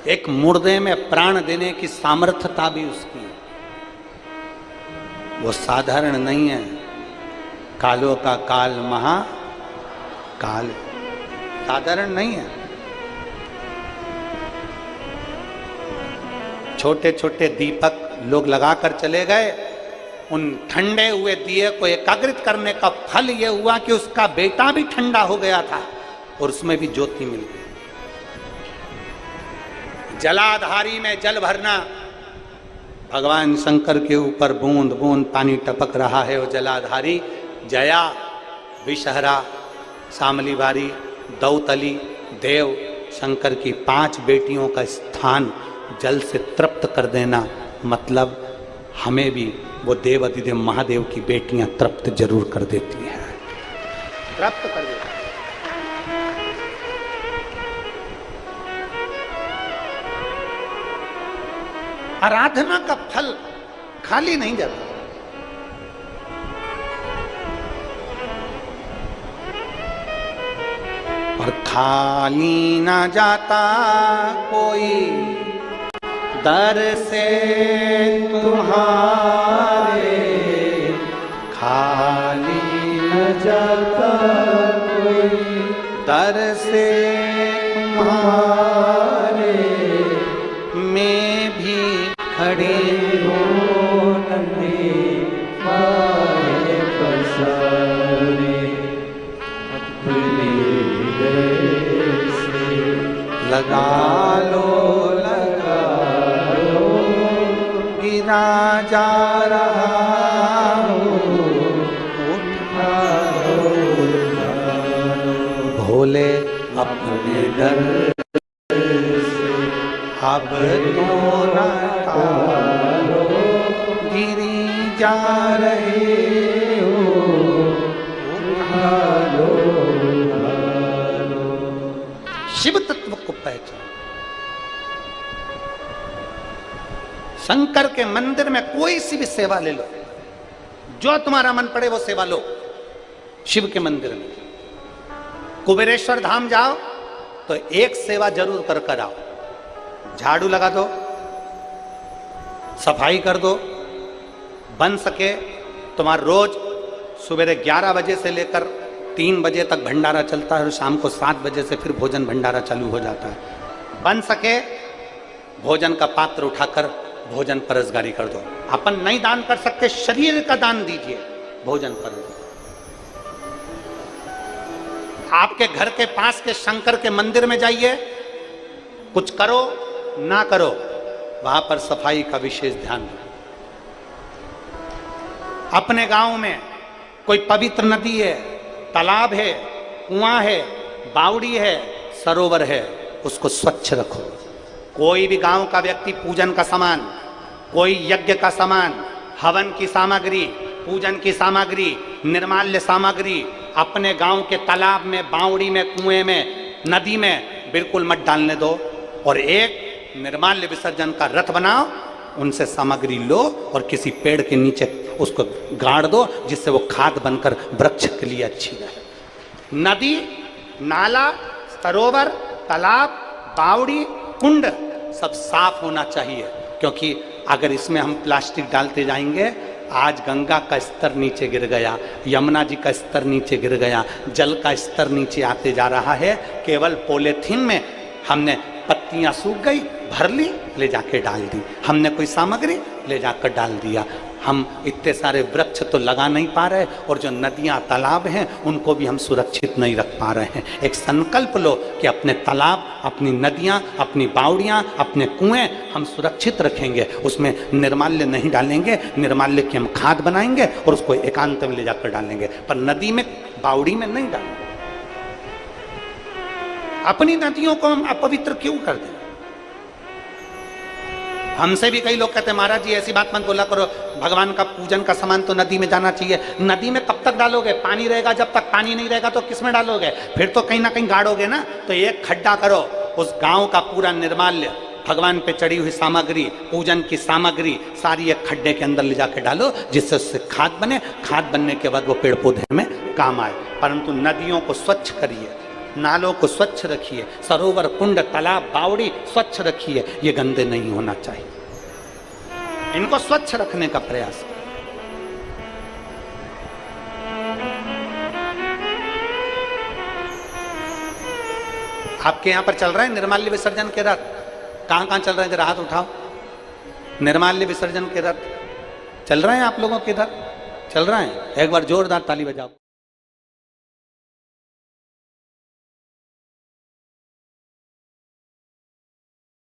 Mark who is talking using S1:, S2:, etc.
S1: एक मुर्दे में प्राण देने की सामर्थ्यता भी उसकी है, वो साधारण नहीं है। कालों का काल महा काल, साधारण नहीं है। छोटे छोटे दीपक लोग लगाकर चले गए, उन ठंडे हुए दिए को एकाग्रित करने का फल यह हुआ कि उसका बेटा भी ठंडा हो गया था और उसमें भी ज्योति मिल गई। जलाधारी में जल भरना, भगवान शंकर के ऊपर बूंद बूंद पानी टपक रहा है। वो जलाधारी जया, विषहरा, शामली बारी, दौतली, देव, शंकर की 5 बेटियों का स्थान जल से तृप्त कर देना, मतलब हमें भी वो देव अधिदेव महादेव की बेटियां तृप्त जरूर कर देती हैं, तृप्त कर देती। आराधना का फल खाली नहीं जाता। और खाली ना जाता कोई दर से तुम्हारे, खाली न जाता कोई दर से तुम्हारे, मैं भी खड़ी हूँ नन्हे पाए पसारे, अपने हृदय से लगा लो गिरा जा रहा हूँ, उठा लो भोले अपने दर से, अब तो न तारो गिरी जा रहे हो, उठा लो। शिव तत्व को पहचान। शंकर के मंदिर में कोई सी भी सेवा ले लो, जो तुम्हारा मन पड़े वो सेवा लो। शिव के मंदिर में कुबेरेश्वर धाम जाओ तो एक सेवा जरूर कर कर आओ। झाड़ू लगा दो, सफाई कर दो, बन सके तुम्हारा रोज सुबह 11 बजे से लेकर 3 बजे तक भंडारा चलता है और शाम को 7 बजे से फिर भोजन भंडारा चालू हो जाता है। बन सके भोजन का पात्र उठाकर भोजन परसगारी कर दो। अपन नहीं दान कर सकते, शरीर का दान दीजिए, भोजन पर। आपके घर के पास के शंकर के मंदिर में जाइए, कुछ करो ना करो, वहां पर सफाई का विशेष ध्यान रखें। अपने गांव में कोई पवित्र नदी है, तालाब है, कुआं है, बावड़ी है, सरोवर है, उसको स्वच्छ रखो। कोई भी गांव का व्यक्ति पूजन का सामान, कोई यज्ञ का सामान, हवन की सामग्री, पूजन की सामग्री, निर्माल्य सामग्री अपने गांव के तालाब में, बावड़ी में, कुएं में, नदी में बिल्कुल मत डालने दो। और एक निर्माल्य विसर्जन का रथ बनाओ, उनसे सामग्री लो और किसी पेड़ के नीचे उसको गाड़ दो, जिससे वो खाद बनकर वृक्ष के लिए अच्छी रहे। नदी, नाला, सरोवर, तालाब, बावड़ी, कुंड सब साफ होना चाहिए, क्योंकि अगर इसमें हम प्लास्टिक डालते जाएंगे, आज गंगा का स्तर नीचे गिर गया, यमुना जी का स्तर नीचे गिर गया, जल का स्तर नीचे आते जा रहा है। केवल पॉलीथीन में हमने पत्तियां सूख गई, भर ली, ले जाके डाल दी, हमने कोई सामग्री ले जाकर डाल दिया। हम इतने सारे वृक्ष तो लगा नहीं पा रहे, और जो नदियां तालाब हैं उनको भी हम सुरक्षित नहीं रख पा रहे हैं। एक संकल्प लो कि अपने तालाब, अपनी नदियां, अपनी बावड़ियां, अपने कुएं हम सुरक्षित रखेंगे, उसमें निर्माल्य नहीं डालेंगे, निर्माल्य की हम खाद बनाएंगे और उसको एकांत में ले जाकर डालेंगे, पर नदी में, बावड़ी में नहीं डालेंगे। अपनी नदियों को हम अपवित्र क्यों कर दें? हमसे भी कई लोग कहते हैं, महाराज जी ऐसी बात मत बोला करो, भगवान का पूजन का सामान तो नदी में जाना चाहिए। नदी में कब तक डालोगे? पानी रहेगा जब तक, पानी नहीं रहेगा तो किस में डालोगे? फिर तो कहीं ना कहीं गाड़ोगे ना। तो एक खड्डा करो, उस गांव का पूरा निर्माल्य, भगवान पे चढ़ी हुई सामग्री, पूजन की सामग्री सारी एक खड्डे के अंदर ले जाकर डालो, जिससे उससे खाद बने। खाद बनने के बाद वो पेड़ पौधे में काम आए। परंतु नदियों को स्वच्छ करिए, नालों को स्वच्छ रखिए, सरोवर, कुंड, तालाब, बावड़ी स्वच्छ रखिए, ये गंदे नहीं होना चाहिए। इनको स्वच्छ रखने का प्रयास करें। आपके यहां पर चल रहा है निर्माल्य विसर्जन के रथ? कहां कहां चल रहे हैं, जरा हाथ उठाओ। निर्माल्य विसर्जन के रथ चल रहे हैं आप लोगों के इधर? चल रहे हैं? एक बार जोरदार ताली बजाओ।